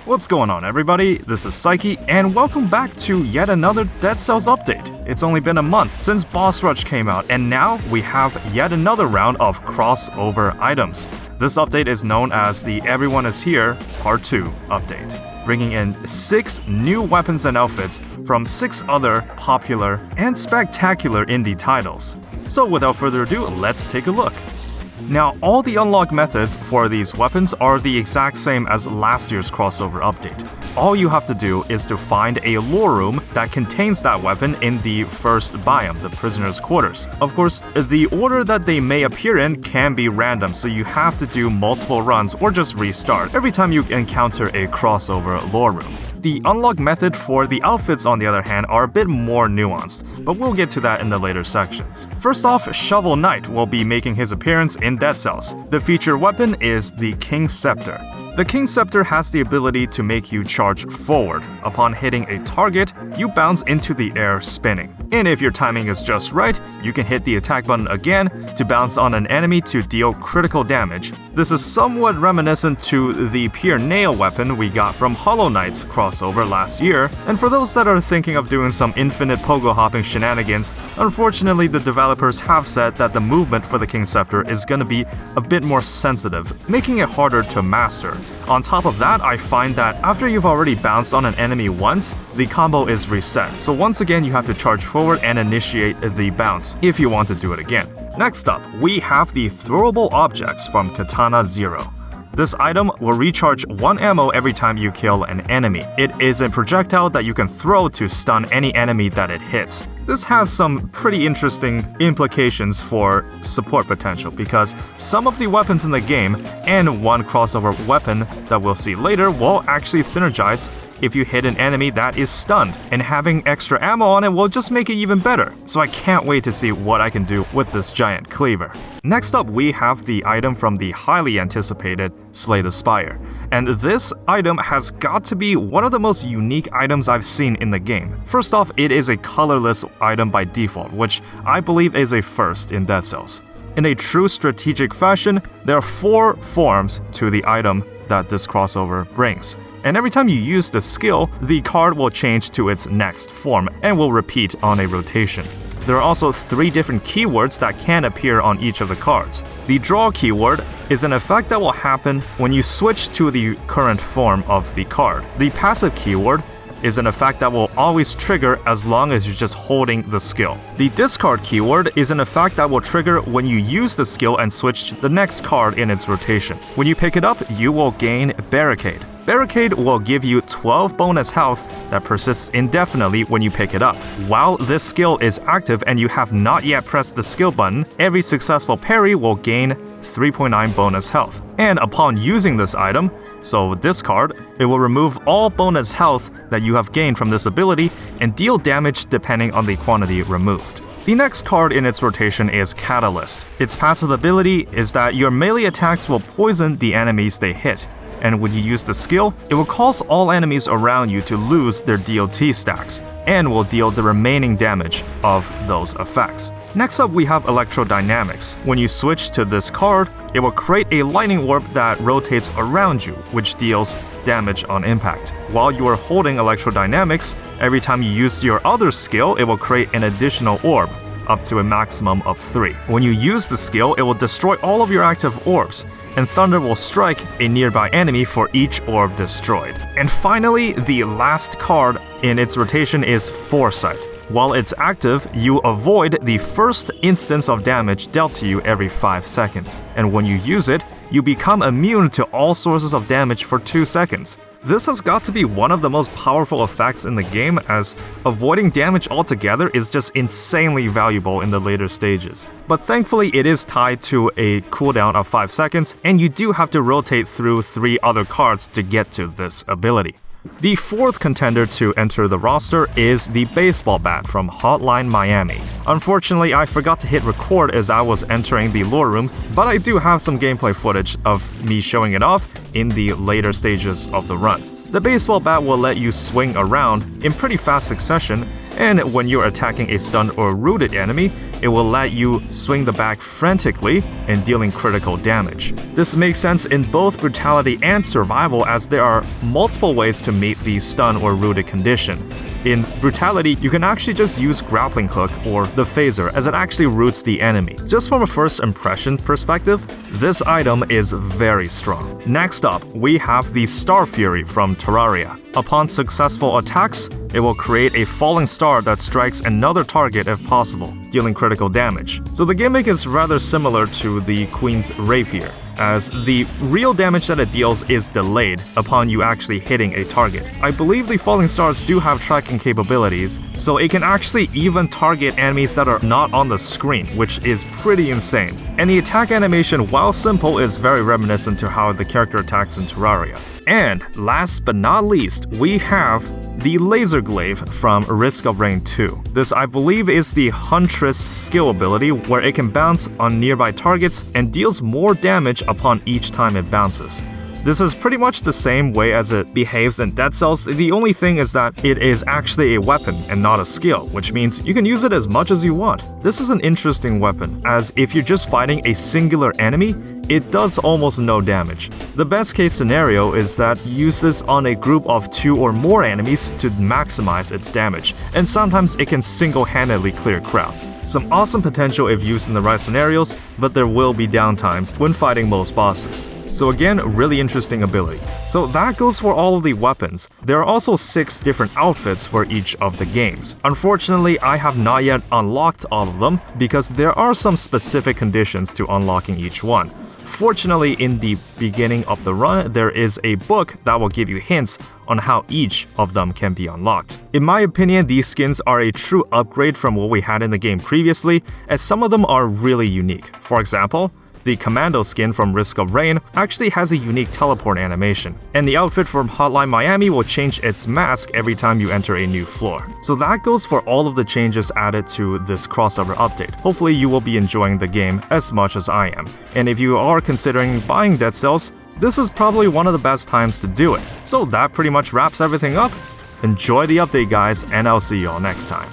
What's going on, everybody? This is Pseychie, and welcome back to yet another Dead Cells update. It's only been a month since Boss Rush came out, and now we have yet another round of crossover items. This update is known as the Everyone is Here Part 2 update, bringing in 6 new weapons and outfits from 6 other popular and spectacular indie titles. So without further ado, let's take a look. Now, all the unlock methods for these weapons are the exact same as last year's crossover update. All you have to do is to find a lore room that contains that weapon in the first biome, the prisoner's quarters. Of course, the order that they may appear in can be random, so you have to do multiple runs or just restart every time you encounter a crossover lore room. The unlock method for the outfits, on the other hand, are a bit more nuanced, but we'll get to that in the later sections. First off, Shovel Knight will be making his appearance in Dead Cells. The featured weapon is the King Scepter. The King Scepter has the ability to make you charge forward. Upon hitting a target, you bounce into the air spinning. And if your timing is just right, you can hit the attack button again to bounce on an enemy to deal critical damage. This is somewhat reminiscent to the Pure Nail weapon we got from Hollow Knight's crossover last year. And for those that are thinking of doing some infinite pogo hopping shenanigans, unfortunately the developers have said that the movement for the King Scepter is going to be a bit more sensitive, making it harder to master. On top of that, I find that after you've already bounced on an enemy once, the combo is reset. So once again, you have to charge forward and initiate the bounce if you want to do it again. Next up, we have the throwable objects from Katana Zero. This item will recharge 1 ammo every time you kill an enemy. It is a projectile that you can throw to stun any enemy that it hits. This has some pretty interesting implications for support potential because some of the weapons in the game and one crossover weapon that we'll see later will actually synergize if you hit an enemy that is stunned, and having extra ammo on it will just make it even better. So I can't wait to see what I can do with this giant cleaver. Next up, we have the item from the highly anticipated Slate Aspire. And this item has got to be one of the most unique items I've seen in the game. First off, it is a colorless item by default, which I believe is a first in Dead Cells. In a true strategic fashion, there are 4 forms to the item that this crossover brings. And every time you use the skill, the card will change to its next form and will repeat on a rotation. There are also 3 different keywords that can appear on each of the cards. The draw keyword is an effect that will happen when you switch to the current form of the card. The passive keyword is an effect that will always trigger as long as you're just holding the skill. The discard keyword is an effect that will trigger when you use the skill and switch to the next card in its rotation. When you pick it up, you will gain Barricade. Barricade will give you 12 bonus health that persists indefinitely when you pick it up. While this skill is active and you have not yet pressed the skill button, every successful parry will gain 3.9 bonus health. And upon using this item, so this card, it will remove all bonus health that you have gained from this ability and deal damage depending on the quantity removed. The next card in its rotation is Catalyst. Its passive ability is that your melee attacks will poison the enemies they hit. And when you use the skill, it will cause all enemies around you to lose their DOT stacks, and will deal the remaining damage of those effects. Next up, we have Electrodynamics. When you switch to this card, it will create a lightning orb that rotates around you, which deals damage on impact. While you are holding Electrodynamics, every time you use your other skill, it will create an additional orb, up to a maximum of 3. When you use the skill, it will destroy all of your active orbs, and thunder will strike a nearby enemy for each orb destroyed. And finally, the last card in its rotation is Foresight. While it's active, you avoid the first instance of damage dealt to you every 5 seconds. And when you use it, you become immune to all sources of damage for 2 seconds. This has got to be one of the most powerful effects in the game, as avoiding damage altogether is just insanely valuable in the later stages. But thankfully it is tied to a cooldown of 5 seconds, and you do have to rotate through 3 other cards to get to this ability. The 4th contender to enter the roster is the baseball bat from Hotline Miami. Unfortunately, I forgot to hit record as I was entering the lore room, but I do have some gameplay footage of me showing it off in the later stages of the run. The baseball bat will let you swing around in pretty fast succession, and when you're attacking a stunned or rooted enemy, it will let you swing the bat frantically and dealing critical damage. This makes sense in both brutality and survival, as there are multiple ways to meet the stun or rooted condition. In brutality, you can actually just use grappling hook or the phaser, as it actually roots the enemy. Just from a first impression perspective, this item is very strong. Next up, we have the Star Fury from Terraria. Upon successful attacks, it will create a falling star that strikes another target if possible, dealing critical damage. So the gimmick is rather similar to the Queen's Rapier, as the real damage that it deals is delayed upon you actually hitting a target. I believe the falling stars do have tracking capabilities, so it can actually even target enemies that are not on the screen, which is pretty insane. And the attack animation, while simple, is very reminiscent to how the character attacks in Terraria. And last but not least, we have the Laser Glaive from Risk of Rain 2. This, I believe, is the Huntress skill ability, where it can bounce on nearby targets and deals more damage upon each time it bounces. This is pretty much the same way as it behaves in Dead Cells. The only thing is that it is actually a weapon and not a skill, which means you can use it as much as you want. This is an interesting weapon, as if you're just fighting a singular enemy, it does almost no damage. The best case scenario is that you use this on a group of 2 or more enemies to maximize its damage, and sometimes it can single-handedly clear crowds. Some awesome potential if used in the right scenarios, but there will be downtimes when fighting most bosses. So again, really interesting ability. So that goes for all of the weapons. There are also 6 different outfits for each of the games. Unfortunately, I have not yet unlocked all of them because there are some specific conditions to unlocking each one. Fortunately, in the beginning of the run, there is a book that will give you hints on how each of them can be unlocked. In my opinion, these skins are a true upgrade from what we had in the game previously, as some of them are really unique. For example, the Commando skin from Risk of Rain actually has a unique teleport animation, and the outfit from Hotline Miami will change its mask every time you enter a new floor. So that goes for all of the changes added to this crossover update. Hopefully you will be enjoying the game as much as I am, and if you are considering buying Dead Cells, this is probably one of the best times to do it. So that pretty much wraps everything up. Enjoy the update, guys, and I'll see you all next time.